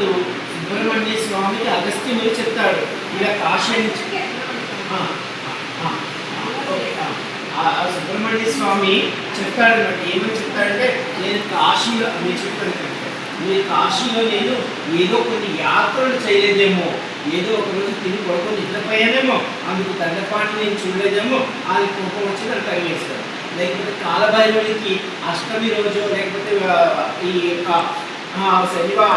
మాట్లాడుతూ సుబ్రహ్మణ్య స్వామికి అగస్త్యుడు చెప్తాడు, ఇలా కాశీ నుంచి సుబ్రహ్మణ్య స్వామి చెప్తాడన్నమాట. ఏమని చెప్తాడంటే, నేను కాశీలో మీరు చెప్తాను, మీరు కాశీలో నేను ఏదో కొన్ని యాత్రలు చేయలేదేమో, ఏదో ఒక రోజు తిని పడుకొని నిద్రపోయానేమో, అందుకు దండపాటు నేను చూడలేదేమో, అది కోపం వచ్చి నన్ను తరివేస్తాడు. లేకపోతే కాలభైరవుడికి అష్టమి రోజు, లేకపోతే ఈ యొక్క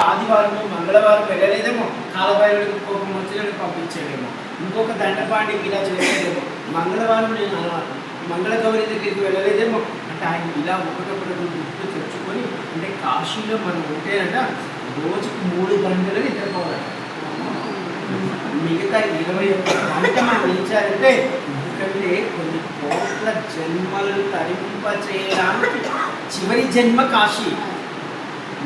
ఆదివారం మంగళవారం వెళ్ళలేదేమో, కాలభైరవుడికి కోపం వచ్చి నన్ను పంపించాడేమో. ఇంకొక దండపాండికి ఇలా చేసేదేమో, మంగళవారం నేను మంగళగౌరి దగ్గరికి వెళ్ళలేదేమో. అంటే ఆయన ఇలా ఒకటొకటి గుర్తు తెచ్చుకొని, అంటే కాశీలో మనం ఉంటేనంట రోజుకు 3 గంటలు నిద్రపోవాలి. మిగతా 21 గంటలు మనం నిలిచారంటే, ఎందుకంటే కొన్ని కోట్ల జన్మలను తరింప చేయడానికి చివరి జన్మ కాశీ,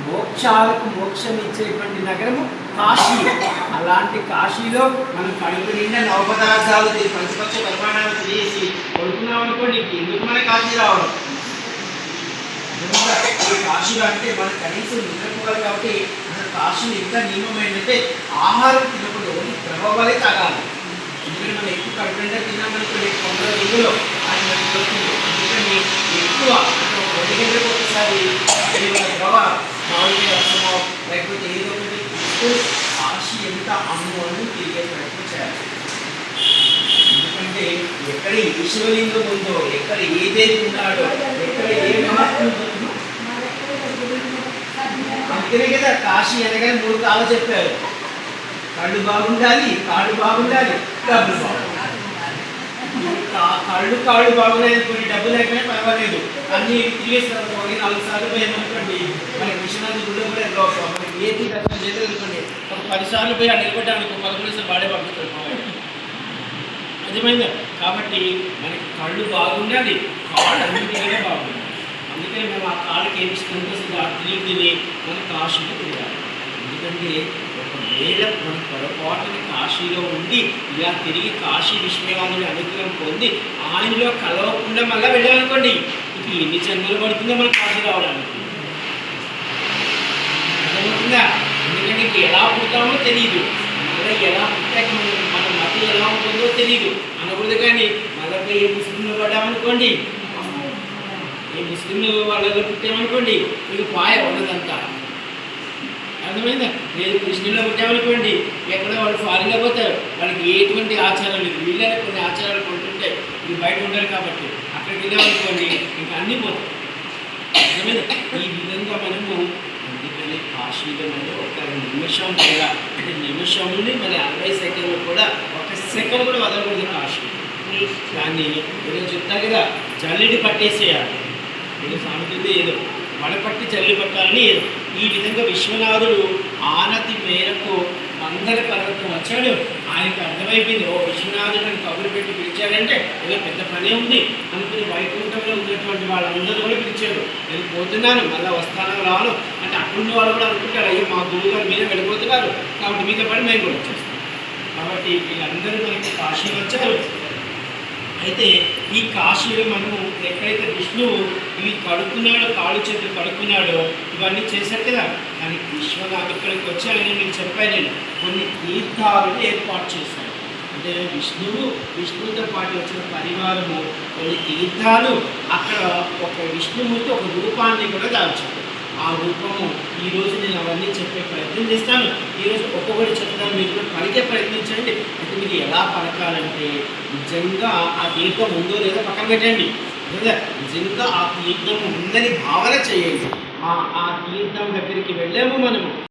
మోక్షాలకు మోక్షం ఇచ్చేటువంటి నగరము కాశీ. అలాంటి కాశీలో మనం కడుపు నిండా నవపదార్థాలు పంచపక్ష పరిమాణాలు చేసి కొడుకున్నాం అనుకోండి, ఎందుకు మన కాశీ రావడం? కాశీలో అంటే మనం కనీసం నిద్రపోవాలి. కాబట్టి కాశీలో ఇంకా నియమమైందంటే ఆహారం తినకుండా ఓన్లీ ద్రవవాలే తాగాలి. ఎందుకంటే మనం ఎక్కువ కడుపు నిండా తిన్నామనుకోండి, 100 రోజుల్లో అది మనకి దొరుకుతుంది. అందుకని ఎక్కువ 1 గంటలకు ఒకసారి ద్రవ మామిడి రసమో లేకపోతే ఏదో ఒకటి ఇస్తూ కాశీ ఎంత అమ్ముని తిరిగే ప్రయత్నం చేయాలి. ఎందుకంటే ఎక్కడ ఈశ్వరలింగం ఉందో, ఎక్కడ ఏ దేవి ఉన్నాడో, ఎక్కడ ఏ మహాత్ముడు ఉందో, అందుకనే కదా కాశీ అనగానే 3 కాళ్ళు చెప్పారు. కళ్ళు బాగుండాలి, కాళ్ళు బాగుండాలి, డబ్బులు బాగుండాలి. కాళ్ళు బాగున్నాయి అనుకోండి, డబ్బులు లేకపోయినా పర్వాలేదు, అన్ని తిరిగేస్తారు. 4 సార్లు పోయామనుకోండి, మనకి విశ్వనాథ గుడిలో కూడా మనకి ఏది దర్శనం చేయలేదు అనుకోండి, ఒక 10 సార్లు పోయి ఆ నిలబడ్డానికి 11 సార్లు వాడే పంపిస్తాడు మామయ్య. అర్థమైందా? కాబట్టి మనకి కళ్ళు బాగుండాలి, కాళ్ళు అన్నిటికీ బాగుండాలి. అందుకని మేము ఆ కాళ్ళకి ఏమి ఇస్తుందో తిని మనం కాశీలో తిరగాలి. ఎందుకంటే ఒకవేళ మనం పొరపాటుని కాశీలో ఉండి ఇలా తిరిగి కాశీ విశ్వనాథుడి అనుగ్రహం పొంది ఆయనలో కలవకుండా మళ్ళీ వెళ్ళామనుకోండి, ఇక ఎన్ని జన్మలు పడుతుందో మనం కాశీ రావడానికి. అర్థమవుతుందా? ఎందుకంటే ఇంక ఎలా పుడతామో తెలియదు, మళ్ళీ ఎలా పుట్టాక మన మతం ఎలా ఉంటుందో తెలియదు అనకూడదు. కానీ మళ్ళీ ఏ ముస్లింలో పడ్డామనుకోండి, ఏ ముస్లింలు వాళ్ళలో పుట్టామనుకోండి, మీకు పాయ ఉన్నదంతా. అర్థమైందా? లేదు కృష్ణుల్లో పుట్టామనుకోండి, ఎక్కడో వాళ్ళు ఫారిన్లో పోతారు, వాళ్ళకి ఎటువంటి ఆచారాలు లేదు. వీళ్ళనే కొన్ని ఆచారాలు కొంటుంటాయి, ఇది బయట ఉండాలి కాబట్టి. అక్కడికి వెళ్ళామనుకోండి, ఇంకా అన్నీ పోతాయి. అర్థమైందా? ఈ విధంగా మనము అందుకని కాశీలో మనం ఒక నిమిషం కూడా, అంటే నిమిషం నుండి మన 60 సెకండ్లు కూడా 1 సెకండ్ కూడా వదలకూడదు కాశీ. కానీ ఏదో చెప్తా కదా, జల్లిడి పట్టేసేయాలి. ఏదో సామెతుంది, ఏదో వడపట్టి జల్లి పట్టాలని ఏదో. ఈ విధంగా విశ్వనాథుడు ఆనతి మేరకు మందర పర్వతం వచ్చాడు. ఆయనకు అర్థమైపోయింది, ఓ విశ్వనాథుడు అని కబురు పెట్టి పిలిచాడంటే ఏదో పెద్ద పనే ఉంది అనుకుని వైకుంఠంలో ఉన్నటువంటి వాళ్ళందరూ కూడా పిలిచాడు. నేను పోతున్నాను, మళ్ళీ వస్తాను రాను అంటే అక్కడున్న వాళ్ళు కూడా అనుకుంటారు, అయ్యో మా గురువు గారు మీరే వెళ్ళిపోతున్నారు కాబట్టి మీతో పాటు మేము కూడా వచ్చేస్తాం. కాబట్టి వీళ్ళందరూ మనకి కాశీ వచ్చారు. అయితే ఈ కాశీలో మనము ఎక్కడైతే విష్ణువు ఇవి కడుక్కున్నాడో, కాళ్ళు చేతులు కడుక్కున్నాడో, ఇవన్నీ చేశారు కదా. కానీ విశ్వనాథ్ ఇక్కడికి వచ్చాయని మీకు చెప్పాను, నేను కొన్ని తీర్థాలను ఏర్పాటు చేశాను. అంటే విష్ణువుతో పాటు వచ్చిన పరివారము కొన్ని తీర్థాలు, అక్కడ ఒక విష్ణుమూర్తి ఒక రూపాన్ని కూడా దాల్చారు. ఆ రూపము ఈరోజు నేను అవన్నీ చెప్పే ప్రయత్నం చేస్తాను. ఈరోజు ఒక్కొక్కటి చెప్తాను, మీరు కూడా పలికే ప్రయత్నించండి. అయితే మీరు ఎలా పలకాలంటే, నిజంగా ఆ తీర్థం ఉందో లేదో పక్కన పెట్టండి, లేదా నిజంగా ఆ తీర్థం ఉందని భావన చేయండి. ఆ తీర్థం దగ్గరికి వెళ్ళాము మనము.